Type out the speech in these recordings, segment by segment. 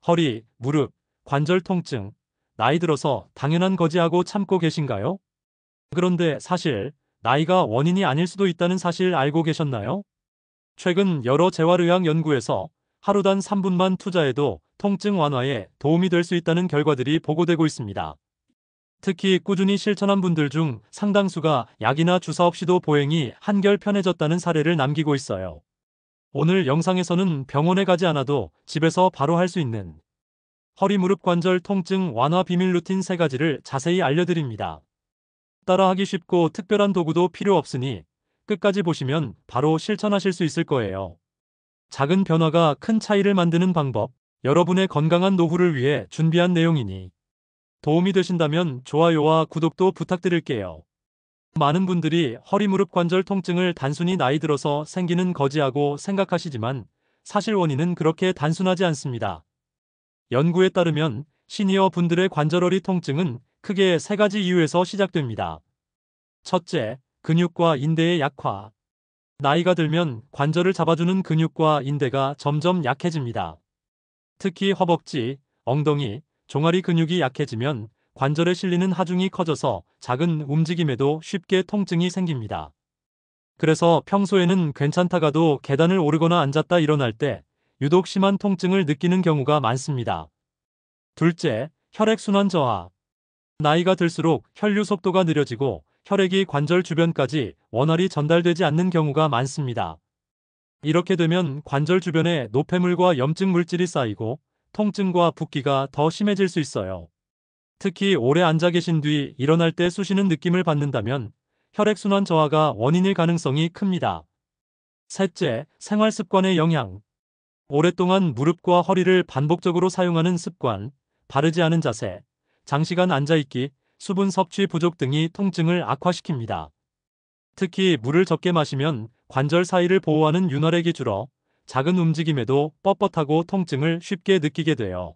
허리, 무릎, 관절 통증, 나이 들어서 당연한 거지 하고 참고 계신가요? 그런데 사실 나이가 원인이 아닐 수도 있다는 사실 알고 계셨나요? 최근 여러 재활의학 연구에서 하루 단 3분만 투자해도 통증 완화에 도움이 될 수 있다는 결과들이 보고되고 있습니다. 특히 꾸준히 실천한 분들 중 상당수가 약이나 주사 없이도 보행이 한결 편해졌다는 사례를 남기고 있어요. 오늘 영상에서는 병원에 가지 않아도 집에서 바로 할 수 있는 허리 무릎 관절 통증 완화 비밀 루틴 3가지를 자세히 알려드립니다. 따라하기 쉽고 특별한 도구도 필요 없으니 끝까지 보시면 바로 실천하실 수 있을 거예요. 작은 변화가 큰 차이를 만드는 방법, 여러분의 건강한 노후를 위해 준비한 내용이니 도움이 되신다면 좋아요와 구독도 부탁드릴게요. 많은 분들이 허리 무릎 관절 통증을 단순히 나이 들어서 생기는 거지하고 생각하시지만 사실 원인은 그렇게 단순하지 않습니다. 연구에 따르면 시니어 분들의 관절허리 통증은 크게 3가지 이유에서 시작됩니다. 첫째, 근육과 인대의 약화. 나이가 들면 관절을 잡아주는 근육과 인대가 점점 약해집니다. 특히 허벅지, 엉덩이, 종아리 근육이 약해지면 관절에 실리는 하중이 커져서 작은 움직임에도 쉽게 통증이 생깁니다. 그래서 평소에는 괜찮다가도 계단을 오르거나 앉았다 일어날 때 유독 심한 통증을 느끼는 경우가 많습니다. 둘째, 혈액순환 저하. 나이가 들수록 혈류 속도가 느려지고 혈액이 관절 주변까지 원활히 전달되지 않는 경우가 많습니다. 이렇게 되면 관절 주변에 노폐물과 염증 물질이 쌓이고 통증과 붓기가 더 심해질 수 있어요. 특히 오래 앉아 계신 뒤 일어날 때 쑤시는 느낌을 받는다면 혈액순환 저하가 원인일 가능성이 큽니다. 셋째, 생활 습관의 영향. 오랫동안 무릎과 허리를 반복적으로 사용하는 습관, 바르지 않은 자세, 장시간 앉아있기, 수분 섭취 부족 등이 통증을 악화시킵니다. 특히 물을 적게 마시면 관절 사이를 보호하는 윤활액이 줄어 작은 움직임에도 뻣뻣하고 통증을 쉽게 느끼게 돼요.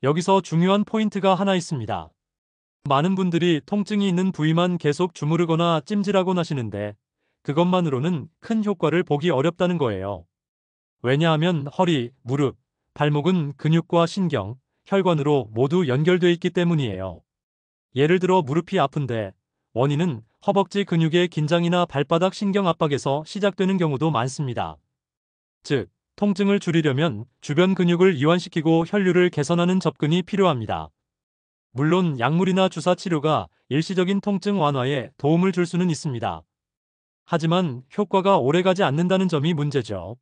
여기서 중요한 포인트가 하나 있습니다. 많은 분들이 통증이 있는 부위만 계속 주무르거나 찜질하곤 하시는데 그것만으로는 큰 효과를 보기 어렵다는 거예요. 왜냐하면 허리, 무릎, 발목은 근육과 신경, 혈관으로 모두 연결돼 있기 때문이에요. 예를 들어 무릎이 아픈데 원인은 허벅지 근육의 긴장이나 발바닥 신경 압박에서 시작되는 경우도 많습니다. 즉, 통증을 줄이려면 주변 근육을 이완시키고 혈류를 개선하는 접근이 필요합니다. 물론 약물이나 주사 치료가 일시적인 통증 완화에 도움을 줄 수는 있습니다. 하지만 효과가 오래가지 않는다는 점이 문제죠.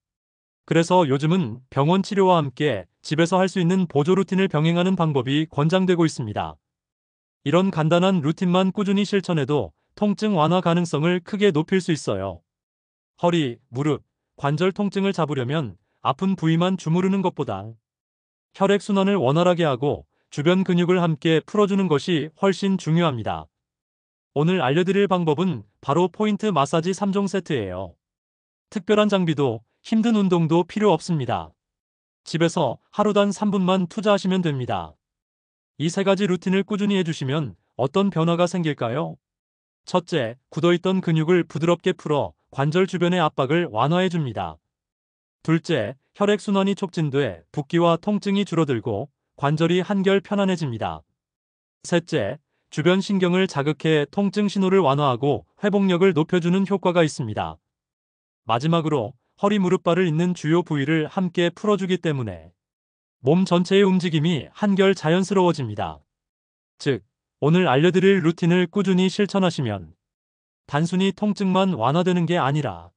그래서 요즘은 병원 치료와 함께 집에서 할 수 있는 보조 루틴을 병행하는 방법이 권장되고 있습니다. 이런 간단한 루틴만 꾸준히 실천해도 통증 완화 가능성을 크게 높일 수 있어요. 허리, 무릎, 관절 통증을 잡으려면 아픈 부위만 주무르는 것보다 혈액순환을 원활하게 하고 주변 근육을 함께 풀어주는 것이 훨씬 중요합니다. 오늘 알려드릴 방법은 바로 포인트 마사지 3종 세트예요. 특별한 장비도 힘든 운동도 필요 없습니다. 집에서 하루 단 3분만 투자하시면 됩니다. 이 3가지 루틴을 꾸준히 해주시면 어떤 변화가 생길까요? 첫째, 굳어있던 근육을 부드럽게 풀어 관절 주변의 압박을 완화해줍니다. 둘째, 혈액순환이 촉진돼 붓기와 통증이 줄어들고 관절이 한결 편안해집니다. 셋째, 주변 신경을 자극해 통증 신호를 완화하고 회복력을 높여주는 효과가 있습니다. 마지막으로 허리 무릎발을 잇는 주요 부위를 함께 풀어주기 때문에 몸 전체의 움직임이 한결 자연스러워집니다. 즉, 오늘 알려드릴 루틴을 꾸준히 실천하시면 단순히 통증만 완화되는 게 아니라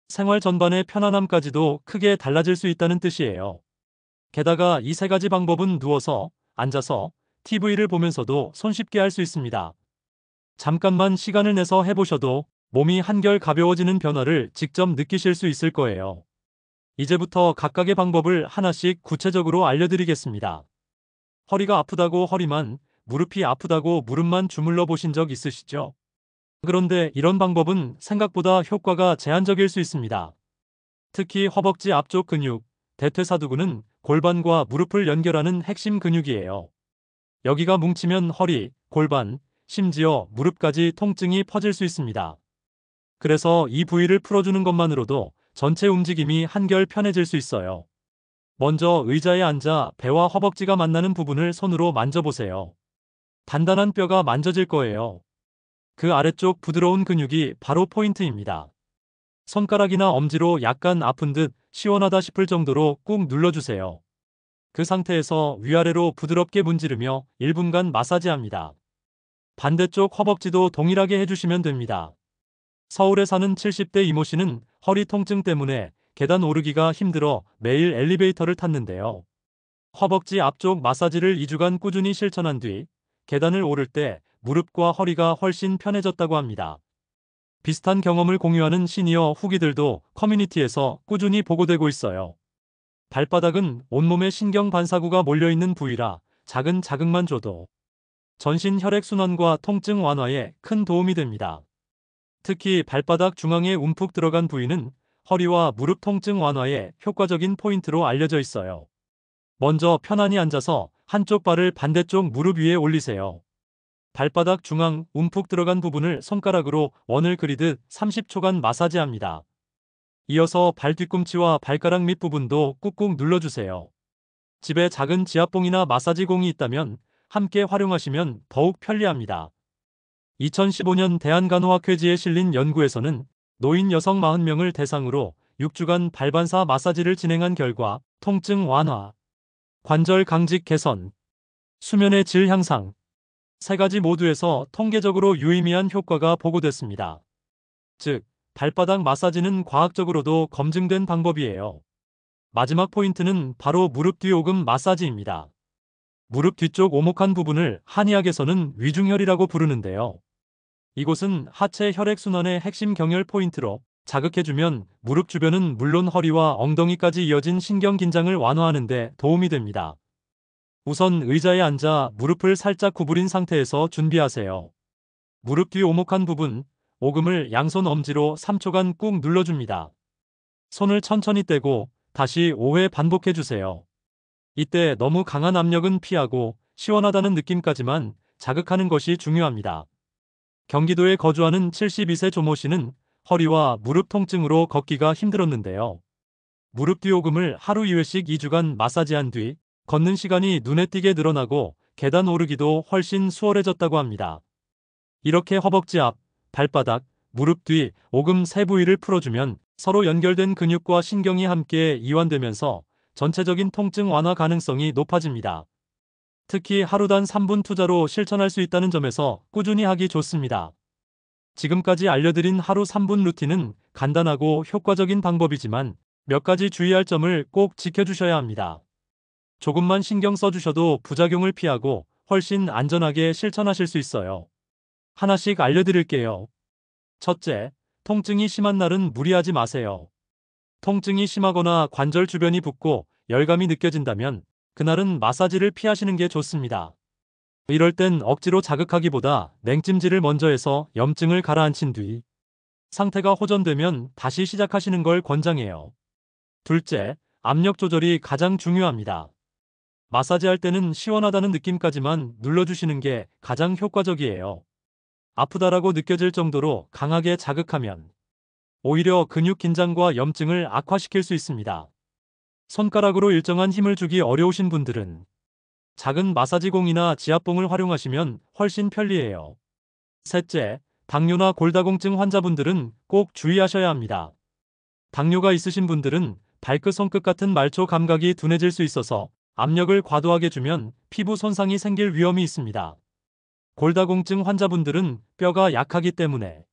생활 전반의 편안함까지도 크게 달라질 수 있다는 뜻이에요. 게다가 이 3가지 방법은 누워서, 앉아서, TV를 보면서도 손쉽게 할 수 있습니다. 잠깐만 시간을 내서 해보셔도 몸이 한결 가벼워지는 변화를 직접 느끼실 수 있을 거예요. 이제부터 각각의 방법을 하나씩 구체적으로 알려드리겠습니다. 허리가 아프다고 허리만, 무릎이 아프다고 무릎만 주물러 보신 적 있으시죠? 그런데 이런 방법은 생각보다 효과가 제한적일 수 있습니다. 특히 허벅지 앞쪽 근육, 대퇴사두근은 골반과 무릎을 연결하는 핵심 근육이에요. 여기가 뭉치면 허리, 골반, 심지어 무릎까지 통증이 퍼질 수 있습니다. 그래서 이 부위를 풀어주는 것만으로도 전체 움직임이 한결 편해질 수 있어요. 먼저 의자에 앉아 배와 허벅지가 만나는 부분을 손으로 만져보세요. 단단한 뼈가 만져질 거예요. 그 아래쪽 부드러운 근육이 바로 포인트입니다. 손가락이나 엄지로 약간 아픈 듯 시원하다 싶을 정도로 꾹 눌러주세요. 그 상태에서 위아래로 부드럽게 문지르며 1분간 마사지합니다. 반대쪽 허벅지도 동일하게 해주시면 됩니다. 서울에 사는 70대 이모 씨는 허리 통증 때문에 계단 오르기가 힘들어 매일 엘리베이터를 탔는데요. 허벅지 앞쪽 마사지를 2주간 꾸준히 실천한 뒤 계단을 오를 때 무릎과 허리가 훨씬 편해졌다고 합니다. 비슷한 경험을 공유하는 시니어 후기들도 커뮤니티에서 꾸준히 보고되고 있어요. 발바닥은 온몸에 신경 반사구가 몰려있는 부위라 작은 자극만 줘도 전신 혈액순환과 통증 완화에 큰 도움이 됩니다. 특히 발바닥 중앙에 움푹 들어간 부위는 허리와 무릎 통증 완화에 효과적인 포인트로 알려져 있어요. 먼저 편안히 앉아서 한쪽 발을 반대쪽 무릎 위에 올리세요. 발바닥 중앙 움푹 들어간 부분을 손가락으로 원을 그리듯 30초간 마사지합니다. 이어서 발 뒤꿈치와 발가락 밑부분도 꾹꾹 눌러주세요. 집에 작은 지압봉이나 마사지공이 있다면 함께 활용하시면 더욱 편리합니다. 2015년 대한간호학회지에 실린 연구에서는 노인 여성 40명을 대상으로 6주간 발반사 마사지를 진행한 결과 통증 완화, 관절 강직 개선, 수면의 질 향상, 세 가지 모두에서 통계적으로 유의미한 효과가 보고됐습니다. 즉, 발바닥 마사지는 과학적으로도 검증된 방법이에요. 마지막 포인트는 바로 무릎 뒤 오금 마사지입니다. 무릎 뒤쪽 오목한 부분을 한의학에서는 위중혈이라고 부르는데요. 이곳은 하체 혈액순환의 핵심 경혈 포인트로 자극해주면 무릎 주변은 물론 허리와 엉덩이까지 이어진 신경 긴장을 완화하는 데 도움이 됩니다. 우선 의자에 앉아 무릎을 살짝 구부린 상태에서 준비하세요. 무릎 뒤 오목한 부분, 오금을 양손 엄지로 3초간 꾹 눌러줍니다. 손을 천천히 떼고 다시 5회 반복해주세요. 이때 너무 강한 압력은 피하고 시원하다는 느낌까지만 자극하는 것이 중요합니다. 경기도에 거주하는 72세 조모 씨는 허리와 무릎 통증으로 걷기가 힘들었는데요. 무릎 뒤 오금을 하루 2회씩 2주간 마사지한 뒤 걷는 시간이 눈에 띄게 늘어나고 계단 오르기도 훨씬 수월해졌다고 합니다. 이렇게 허벅지 앞, 발바닥, 무릎 뒤, 오금 세 부위를 풀어주면 서로 연결된 근육과 신경이 함께 이완되면서 전체적인 통증 완화 가능성이 높아집니다. 특히 하루 단 3분 투자로 실천할 수 있다는 점에서 꾸준히 하기 좋습니다. 지금까지 알려드린 하루 3분 루틴은 간단하고 효과적인 방법이지만 몇 가지 주의할 점을 꼭 지켜주셔야 합니다. 조금만 신경 써주셔도 부작용을 피하고 훨씬 안전하게 실천하실 수 있어요. 하나씩 알려드릴게요. 첫째, 통증이 심한 날은 무리하지 마세요. 통증이 심하거나 관절 주변이 붓고 열감이 느껴진다면 그날은 마사지를 피하시는 게 좋습니다. 이럴 땐 억지로 자극하기보다 냉찜질을 먼저 해서 염증을 가라앉힌 뒤 상태가 호전되면 다시 시작하시는 걸 권장해요. 둘째, 압력 조절이 가장 중요합니다. 마사지할 때는 시원하다는 느낌까지만 눌러주시는 게 가장 효과적이에요. 아프다라고 느껴질 정도로 강하게 자극하면 오히려 근육 긴장과 염증을 악화시킬 수 있습니다. 손가락으로 일정한 힘을 주기 어려우신 분들은 작은 마사지공이나 지압봉을 활용하시면 훨씬 편리해요. 셋째, 당뇨나 골다공증 환자분들은 꼭 주의하셔야 합니다. 당뇨가 있으신 분들은 발끝 손끝 같은 말초 감각이 둔해질 수 있어서 압력을 과도하게 주면 피부 손상이 생길 위험이 있습니다. 골다공증 환자분들은 뼈가 약하기 때문에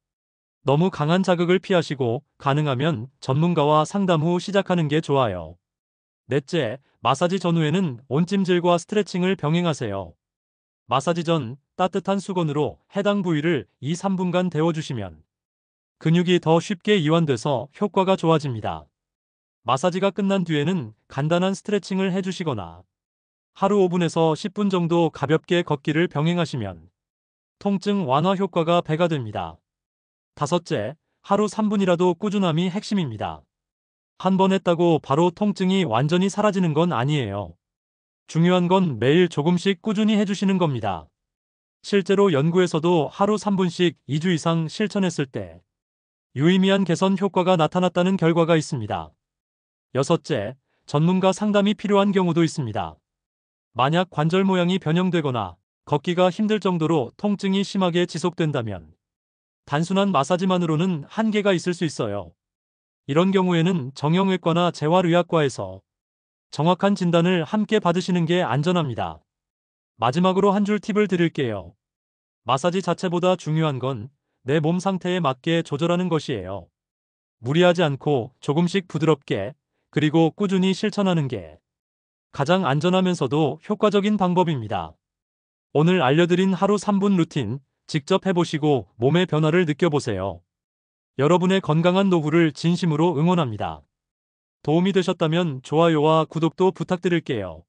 너무 강한 자극을 피하시고 가능하면 전문가와 상담 후 시작하는 게 좋아요. 넷째, 마사지 전후에는 온찜질과 스트레칭을 병행하세요. 마사지 전 따뜻한 수건으로 해당 부위를 2~3분간 데워주시면 근육이 더 쉽게 이완돼서 효과가 좋아집니다. 마사지가 끝난 뒤에는 간단한 스트레칭을 해주시거나 하루 5분에서 10분 정도 가볍게 걷기를 병행하시면 통증 완화 효과가 배가 됩니다. 다섯째, 하루 3분이라도 꾸준함이 핵심입니다. 한 번 했다고 바로 통증이 완전히 사라지는 건 아니에요. 중요한 건 매일 조금씩 꾸준히 해주시는 겁니다. 실제로 연구에서도 하루 3분씩 2주 이상 실천했을 때 유의미한 개선 효과가 나타났다는 결과가 있습니다. 여섯째, 전문가 상담이 필요한 경우도 있습니다. 만약 관절 모양이 변형되거나 걷기가 힘들 정도로 통증이 심하게 지속된다면 단순한 마사지만으로는 한계가 있을 수 있어요. 이런 경우에는 정형외과나 재활의학과에서 정확한 진단을 함께 받으시는 게 안전합니다. 마지막으로 한 줄 팁을 드릴게요. 마사지 자체보다 중요한 건 내 몸 상태에 맞게 조절하는 것이에요. 무리하지 않고 조금씩 부드럽게 그리고 꾸준히 실천하는 게 가장 안전하면서도 효과적인 방법입니다. 오늘 알려드린 하루 3분 루틴 직접 해보시고 몸의 변화를 느껴보세요. 여러분의 건강한 노후를 진심으로 응원합니다. 도움이 되셨다면 좋아요와 구독도 부탁드릴게요.